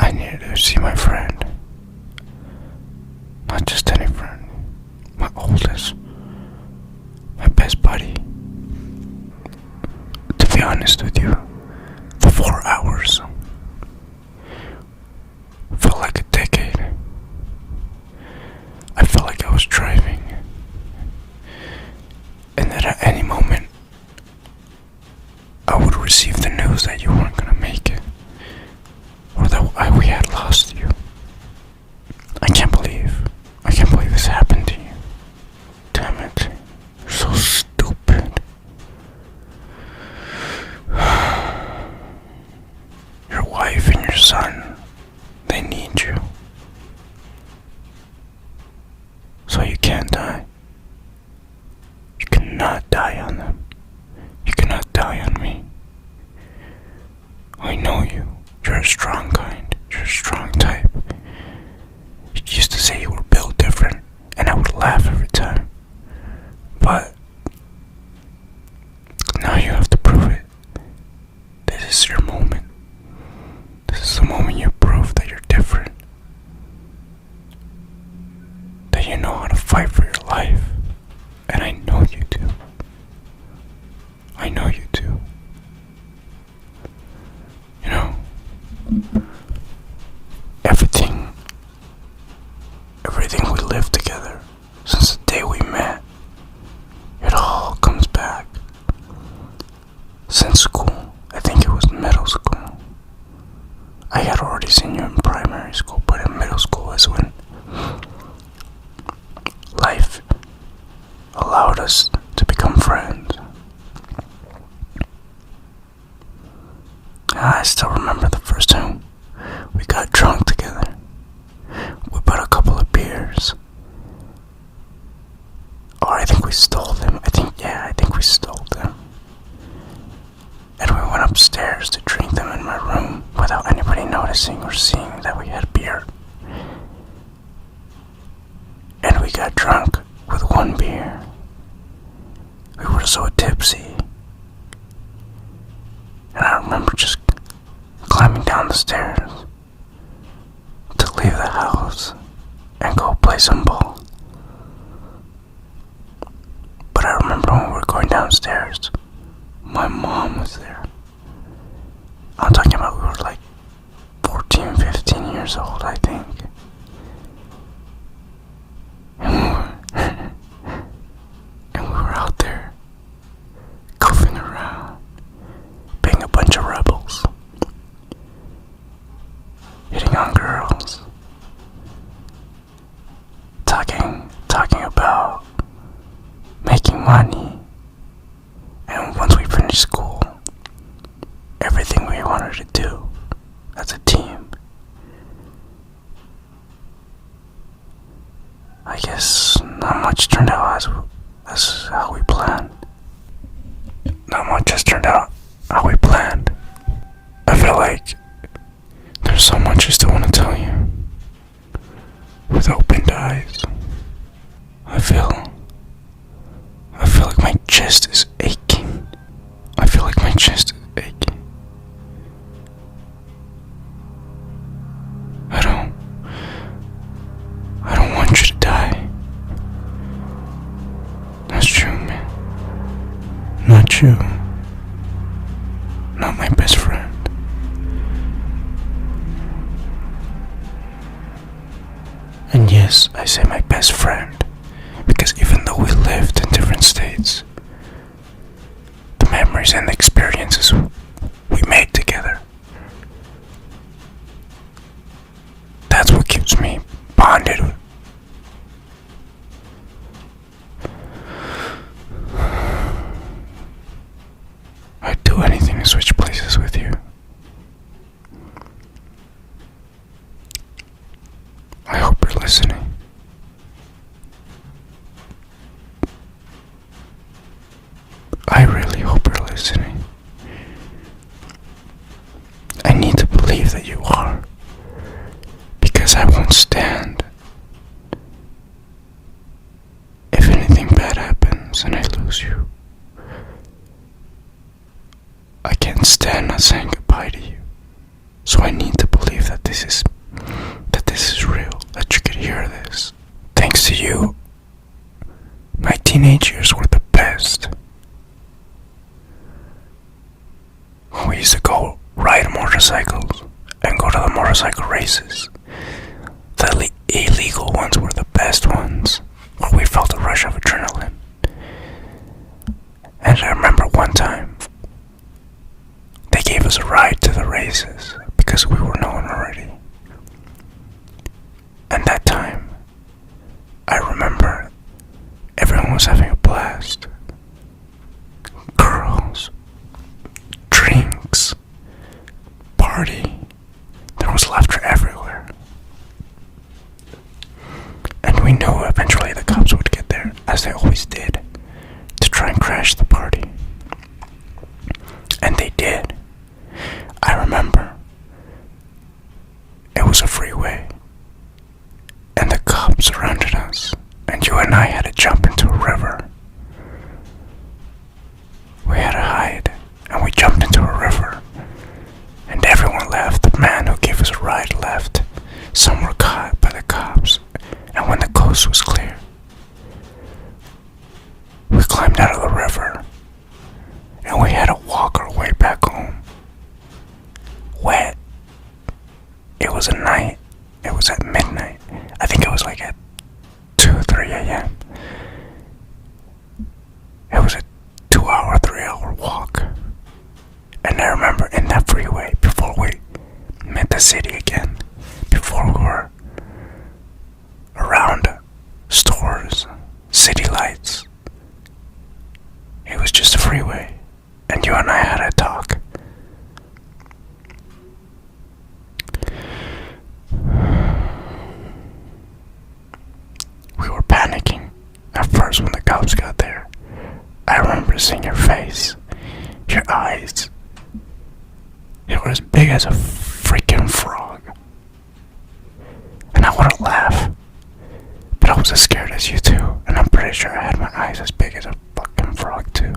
I needed to see my friend. Not just any friend. My oldest. My best buddy. To be honest with you, the 4 hours felt like a decade. I felt like I was driving, and that at any moment I would receive the news that you weren't gonna make it, or that we had lost you. I can't believe this happened to you. Damn it, you're so stupid. Your wife and your son, they need you. So you can't die. You cannot die on them. You cannot die on me. I know you. You're a strong kind. You're a strong type. You used to say you were built different, and I would laugh every time. But now you have to prove it. This is your moment. This is the moment you prove that you're different. That you know how to fight for your life. And I know you do. I know you do. You know, everything we lived together since the day we met, it all comes back. Since school, I think it was middle school. I had already seen you in primary school, but in middle school is when life allowed us to become friends. I still remember the first time we got drunk together. We bought a couple of beers. Or I think we stole them. I think we stole them. And we went upstairs to drink them in my room without anybody noticing or seeing that we had beer. And we got drunk with one beer. We were so tipsy. And I remember just climbing down the stairs to leave the house and go play some ball. But I remember when we were going downstairs, my mom was there. I'm talking about we were like 14, 15 years old, I think. And we were out there goofing around, being a bunch of rebels, hitting on girls, talking about making money. And once we finished school, everything we wanted to do as a team, I guess not much turned out as how we planned. Not much has turned out how we planned. I feel like there's so much I still want to tell you. With opened eyes. I feel like my chest is aching. I feel like my chest is aching. I don't want you to die. That's true, man. Not you. Not my best friend. And yes, I say my best friend, because even though we lived in different states, the memories and the experiences we made together, that's what keeps me bonded. I'd do anything to switch places with you. I hope you're listening. I really hope you're listening. I need to believe that you are, because I won't stand if anything bad happens and I lose you. I can't stand not saying goodbye to you, so I need to believe that that this is real, that you could hear this. Thanks to you, my teenage years were the best. We used to go ride motorcycles and go to the motorcycle races. The illegal ones were the best ones, where we felt a rush of adrenaline. And I remember one time, they gave us a ride to the races because we were known already. And that time, I remember everyone was having a blast. Girls, drinks, party. There was laughter everywhere. And we knew eventually the cops would get there, as they always did, to try and crash the party. And they did. I remember it was a freeway, and the cops surrounded us, and you and I had to jump into a river. We had to hide, and we jumped into a river, and everyone left. The man who gave us a ride left. Some were caught by the cops, and when the coast was clear, we climbed out of the river, and we had to walk our way back home. Wet. It was a night. It was at midnight. I think it was like at 2 or 3 a.m. It was a 2-hour, 3-hour walk. And I remember in that freeway, before we met the city again, before we were around stores, city lights, it was just a freeway. And you and I had a talk. We were panicking at first when the cops got there. I remember seeing your face, your eyes. They were as big as a freaking frog. And I wanted to laugh, but I was as scared as you too. And I'm pretty sure I had my eyes as big as a fucking frog too.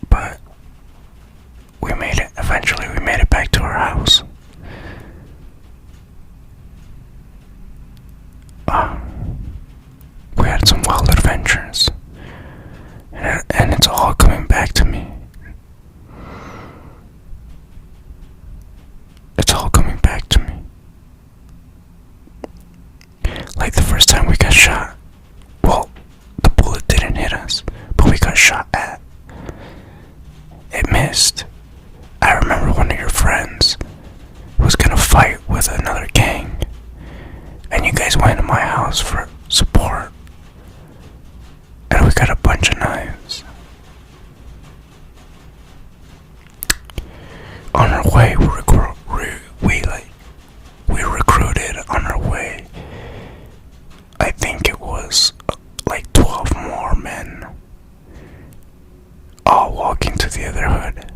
But we made it. Eventually we made it back to our house. We had some wild adventures. And it's all coming back to me. It's all coming back to me. Like the first time we got shot. Well, the bullet didn't hit us, but we got shot at. It missed. I remember one of your friends was gonna fight with another gang, and you guys went to my house for support, and we got a bunch of knives. On our way, we recruited on our way. I think it was like 12 more men, all walking to the other hood.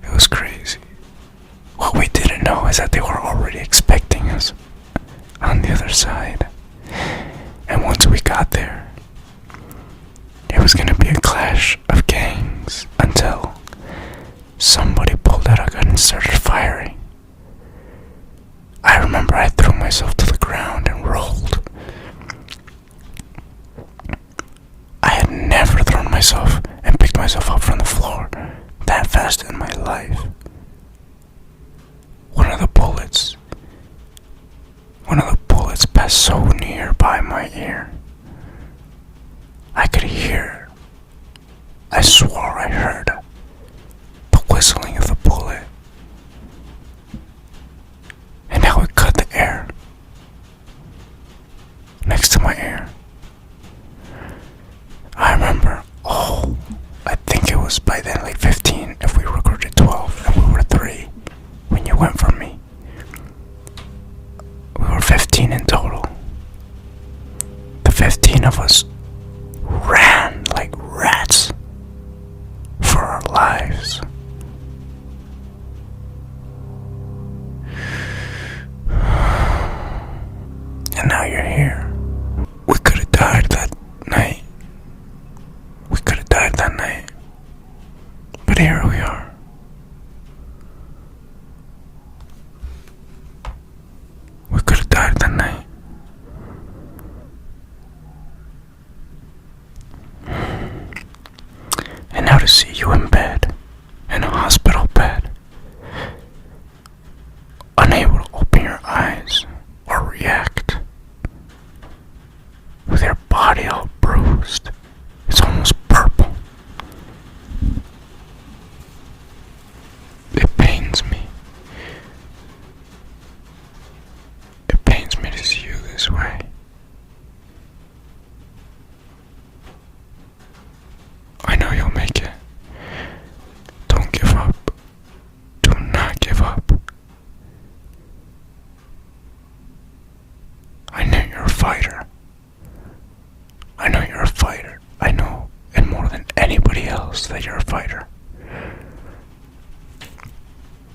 It was crazy. What we didn't know is that they were already expecting us on the other side. And once we got there, it was gonna be a clash of gangs until somebody pulled out a gun and started firing. I remember I threw myself to the ground and rolled. I had never thrown myself and picked myself up from the floor that fast in my life. One of the bullets passed so near by my ear. I could hear. I swore I heard the whistling of the bullet. And how it cut the air next to my ear. I remember, I think it was by then like 15 if we recruited 12 and we were 3 when you went for me. We were 15 in total. The 15 of us ran like rats for our lives. And now you're here. We could have died that night. here we are. We could have died that night. And now to see you in bed, in a hospital bed, unable to open your eyes or react, with your body all bruised, it's almost purple. It pains me. It pains me to see you this way. I know you'll make it. Don't give up. Do not give up. I know you're a fighter. I know you're a fighter. I know, and more than anybody else, that you're a fighter.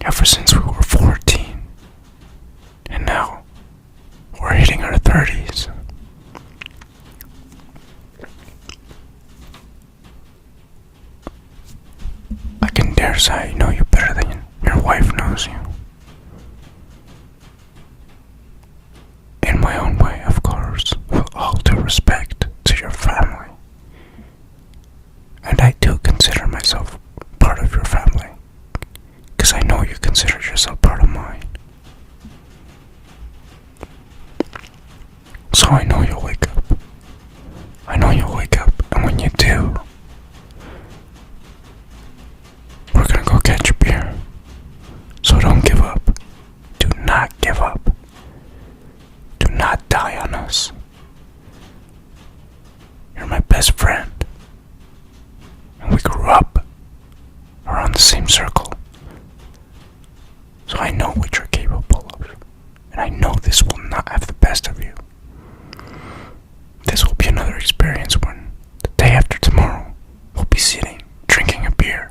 Ever since we were 14, and now we're hitting our 30s. I can dare say I know you better than your wife knows you. In my own way, of course, with all due respect to your family. And I do consider myself part of your family, because I know you consider yourself part of mine. So I know you'll wake up. I know you'll wake up, and when you do, we're gonna go catch a beer. So don't give up. Do not give up. Do not die on us. You're my best friend. And we grew up around the same circle. So I know what you're capable of. And I know this will not have the best of you. This will be another experience when the day after tomorrow we'll be sitting, drinking a beer,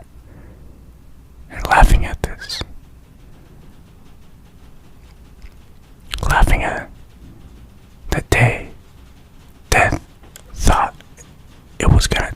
and laughing at this. Laughing at the day death thought it was gonna